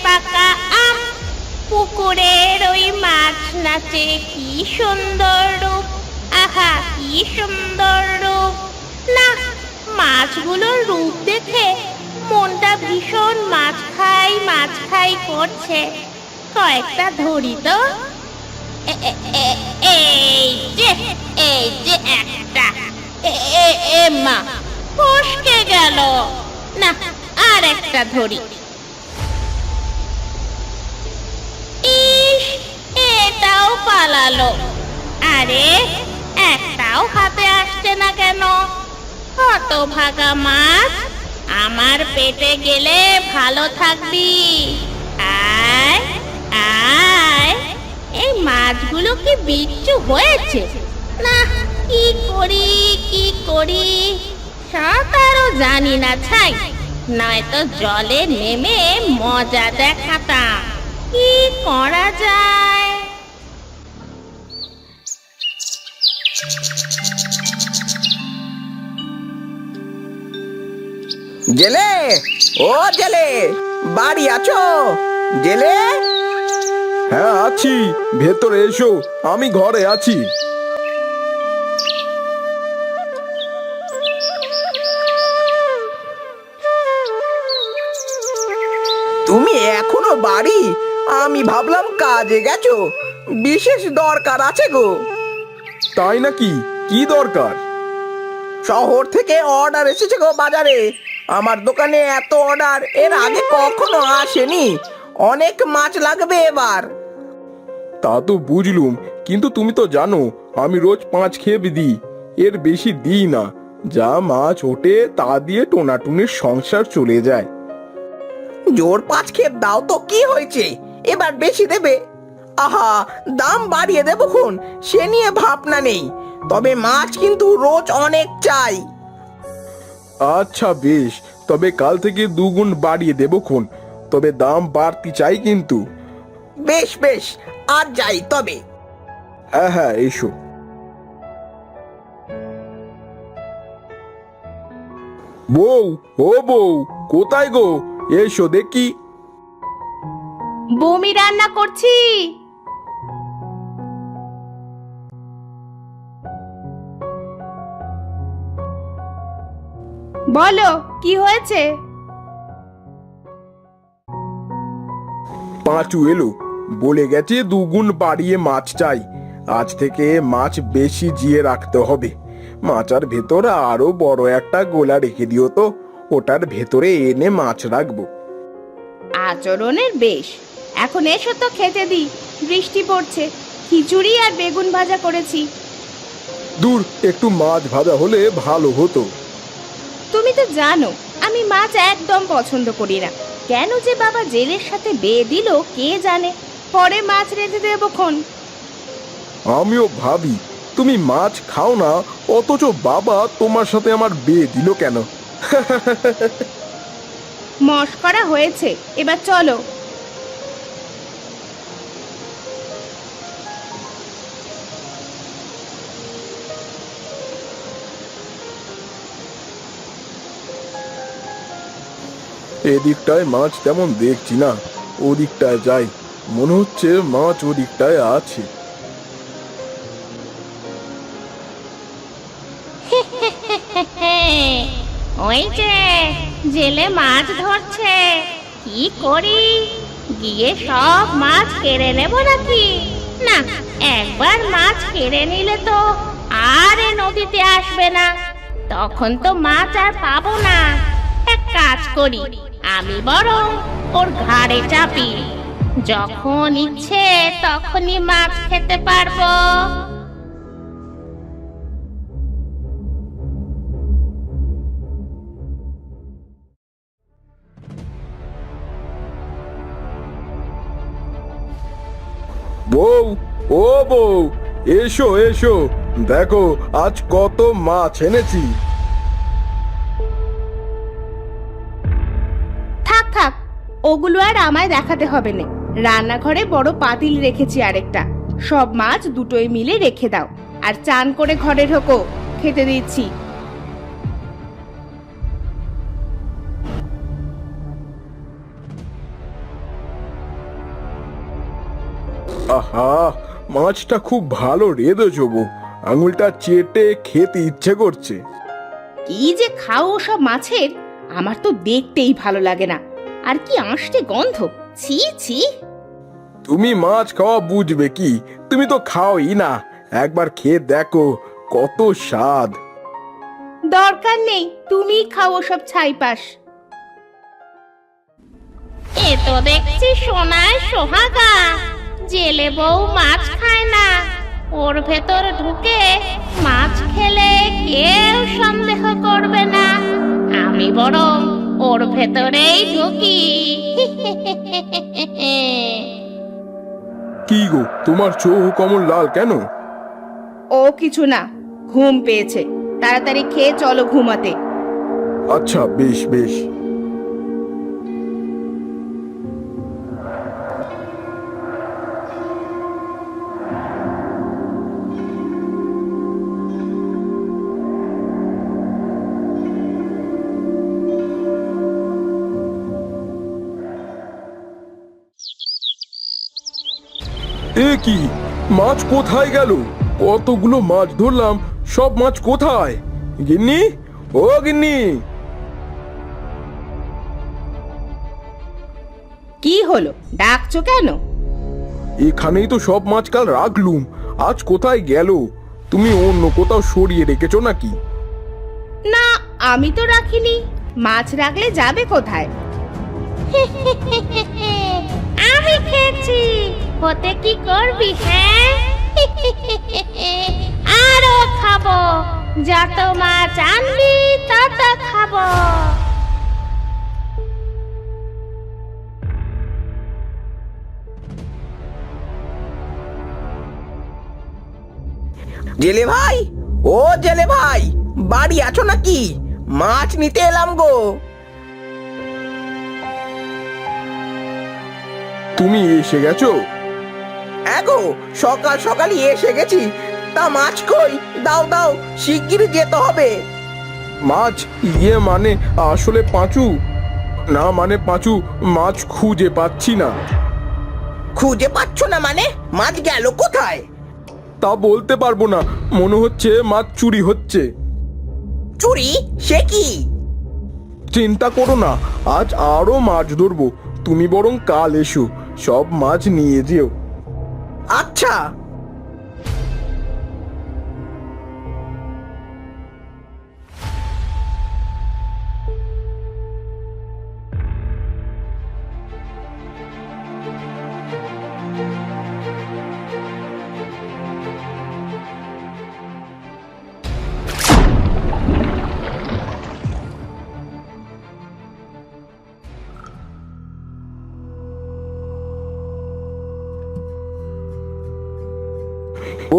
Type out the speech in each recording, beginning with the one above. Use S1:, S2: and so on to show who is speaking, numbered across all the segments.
S1: পাকা আম, পুকুরের ওই মাছ নাচে কি সুন্দর রূপ, আহা কি সুন্দর রূপ। না, মাছগুলোর রূপ দেখে মনটা ভীষণ মাছ খাই করছে। কয়েকটা ধরি তো। এই যে এই যে একটা। মা, ফসকে গেল। না, আর একটা ধরি। ইস, এটাও পালালো। আরে, একটাও হাতে আসছে না কেন? হতভাগা মাছ, আমার পেটে গেলে ভালো থাকবি। আয় আয়। এই মাছগুলো কি বিচ্ছু হয়েছে? না, কি করি সাঁতারও জানি না ছাই, নয়তো জলে নেমে মজা দেখাতাম। কি করা যায়?
S2: জেলে, ও জেলে, বাড়ি আছো? জেলে?
S3: হ্যাঁ আছি, ভেতরে এসো, আমি ঘরে আছি।
S2: তুমি এখনো বাড়ি? আমি ভাবলাম কাজে গেছো। বিশেষ দরকার আছে গো।
S3: তাই নাকি? কি দরকার?
S2: শহর থেকে অর্ডার এসেছে গো বাজারে। আমার দোকানে এত অর্ডার এর আগে কখনো আসেনি। অনেক মাছ লাগবে এবার।
S3: তা তো বুঝলুম, কিন্তু তুমি তো জানো আমি রোজ 5 খেপ দিই, এর বেশি দিই না। যা মাছ ওঠে তা দিয়ে টোনাটুনির সংসার চলে যায়।
S2: জোর 5 খেপ দাও তো কি হয়েছে, এবার বেশি দেবে? আহা, দাম বাড়িয়ে দেবো খন, সে নিয়ে ভাবনা নেই। তবে মাছ কিন্তু রোজ অনেক চাই।
S3: আচ্ছা বেশ, তবে কাল থেকে 2 গুণ বাড়িয়ে দেবো খন, তবে দাম বাড়তি চাই কিন্তু।
S2: বেশ বেশ, আজ যাই তবে।
S3: হ্যাঁ হ্যাঁ, এসো। বউ, ও বউ, কোথায় গো? এসো দেখি।
S1: বমি রান্না করছি। বলো, কি হয়েছে?
S3: পাঁচু এলো, বলে গেছে 2 গুণ বাড়িয়ে মাছ চাই। আজ থেকে মাছ বেশি জিয়ে রাখতে হবে। মাচার ভেতর আরো বড় একটা গোলা রেখে দিও তো, ওটার ভেতরে এনে মাছ রাখবো।
S1: আচরণের বেশ। এখন এসো তো খেতে দিই, বৃষ্টি পড়ছে। খিচুড়ি আর বেগুন ভাজা করেছি।
S3: দূর, একটু মাছ ভাজা হলে ভালো হতো।
S1: তুমি তো জানো আমি মাছ একদম পছন্দ করি না। কেন যে বাবা জেলের সাথে বিয়ে দিল কে জানে। পরে মাছ রেঁধে দেবক্ষণ।
S3: আমিও ভাবি তুমি মাছ খাও না, অথচ বাবা তোমার সাথে আমার বিয়ে দিল কেন?
S1: মশকরা হয়েছে, এবার চলো।
S3: এদিকটায় মাছ তেমন দেখছি না, ওদিকটায় যাই, মনে হচ্ছে মাছ ওদিকটায় আছে।
S1: ওই যে জেলে মাছ ধরছে, কি করি? গিয়ে সব মাছ কেড়ে নেব নাকি? না, একবার মাছ কেড়ে নিলে তো আর এ নদীতে আসবে না। তখন তো মাছ আর পাবো না। এক কাজ করি, আমি বরং ওর ঘাড়ে চাপি। যখন ইচ্ছে তখনই মাছ খেতে পারবো।
S3: বউ, ও বউ, এসো এসো, দেখো আজ কত মাছ এনেছি।
S1: থাক থাক, ওগুলো আর আমায় দেখাতে হবে না। রান্নাঘরে বড় পাতিল রেখেছি আরেকটা। সব মাছ দুটোই মিলে রেখে দাও, আর চান করে ঘরে ঢোকো, খেতে দিচ্ছি।
S3: আহা, মাছটা খুব ভালো রেঁধেছো বউ। আঙুলটা চেটে খেতে ইচ্ছে করছে।
S4: কি যে খাও সব মাছের, আমার তো দেখতেই ভালো লাগে না। আর কি আঁশটে গন্ধ, ছি ছি।
S3: তুমি মাছ খাওয়া বুঝবে কি? তুমি তো খাওই না। একবার খেয়ে দেখো, কত স্বাদ।
S4: দরকার নেই, তুমি খাও সব ছাইপাশ।
S1: এ তো দেখছি সোনার সোহাগা। জেলে বউ মাছ খায় না, ওর ভেতর ঢুকে মাছ খেলে কেউ সন্দেহ করবে না। আমি বরং ওর ভেতরেই ঢুকি।
S3: কি গো, তোমার চোখ কমল লাল কেন?
S4: ও কিছু না, ঘুম পেয়েছে। তাড়াতাড়ি খেয়ে চলো ঘুমাতে।
S3: আচ্ছা, বেশ বেশ। এ কি, মাছ কোথায় গেল? কতগুলো মাছ ধরলাম, সব মাছ কোথায়? গিন্নি, ও গিন্নি!
S4: কি হলো, ডাকছো কেন?
S3: এখানেই তো সব মাছ কাল রাখলুম, আজ কোথায় গেল? তুমি অন্য কোথাও সরিয়ে রেখেছো নাকি?
S4: না, আমি তো রাখিনি। মাছ রাখলে যাবে কোথায়?
S1: আমি খেয়েছি, হতে কি করবি? হ্যাঁ, আরো খাবো। যত মাছ আনবি তত খাবো।
S2: জেলে ভাই, ও জেলে ভাই, বাড়ি আছো নাকি? মাছ নিতে এলাম গো।
S3: তুমি এসে গেছো?
S2: এগো, সকাল সকালই এসে গেছি। তা মাছ কই? দাও দাও, শিগগির যেতে হবে।
S3: মাছ? ইয়ে মানে আসলে পাঁচু, না মানে পাঁচু, মাছ খুঁজে পাচ্ছি না।
S2: খুঁজে পাচ্ছ না মানে? মাছ গেল কোথায়?
S3: তা বলতে পারবো না, মনে হচ্ছে মাছ চুরি হচ্ছে।
S2: চুরি? সে কি?
S3: চিন্তা করো না, আজ আরো মাছ ধরবো। তুমি বরং কাল এসো, সব মাছ নিয়ে যেও।
S2: আচ্ছা।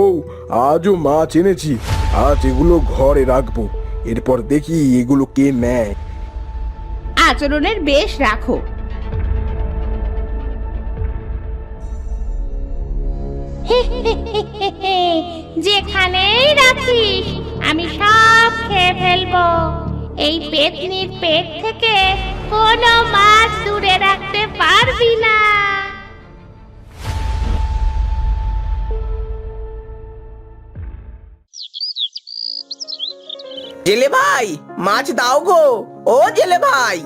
S3: ও, আজও মাছ এনেছি। আজ এগুলো ঘরে রাখবো, এরপর দেখি এগুলো কে নেয়।
S4: আচরণের বেশ রাখো।
S1: যেখানেই রাখিস আমি সব খেয়ে ফেলবো। এই পেতনির পেট থেকে কোনো মাছ দূরে রাখতে পারবি না।
S2: জেলে ভাই, মাছ দাও গো। ও জেলে ভাই!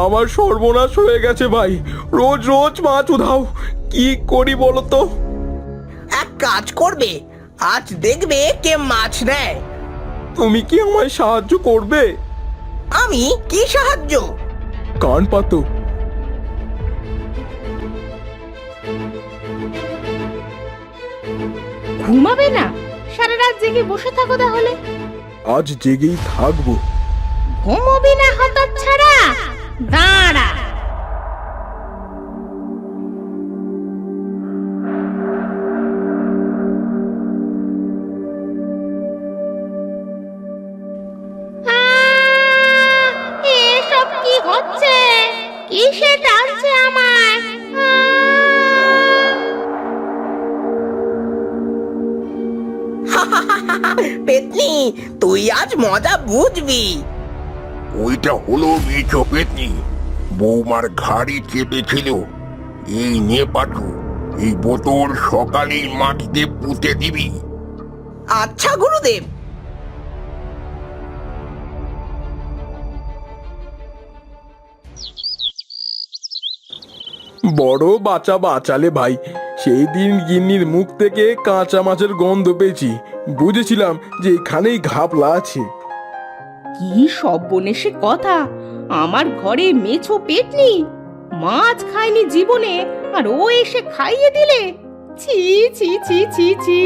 S3: আমার সর্বনাশ হয়ে গেছে ভাই, রোজ রোজ মাছ উধাও। কি করি বলো তো?
S2: এক কাজ করবে, আজ দেখবে কে মাছ নেয়।
S3: তুমি কি আমায় সাহায্য করবে?
S2: আমি কি সাহায্য?
S3: কান পাতো।
S4: ঘুমাবে না? সারা রাত জেগে বসে থাকো তাহলে।
S3: আজ জেগেই থাকবো।
S1: ঘুমোবি না হতচ্ছাড়া? দাঁড়া। এসব কি হচ্ছে? কিসে টানছে আমায়?
S2: পেতনি, তুই আজ মজা বুঝবি।
S5: ওইটা হলো মেছো পেতনি। বৌমার ঘাড়ে চেপেছিল। এই নে পাঠু, এই বোতল সকালেই মাটিতে পুঁতে দিবি।
S2: আচ্ছা গুরুদেব।
S3: বড় বাঁচা বাঁচালে ভাই। সেই দিন গিন্নির মুখ থেকে কাঁচা মাছের গন্ধ পেয়েছি, বুঝেছিলাম যে এখানেই ঘাপলা আছে।
S4: কি সর্বনেশে কথা! আমার ঘরে মেছো পেটনি, মাছ খায়নি জীবনে, আর ও এসে খাইয়ে দিলে। ছি ছি ছি ছি ছি।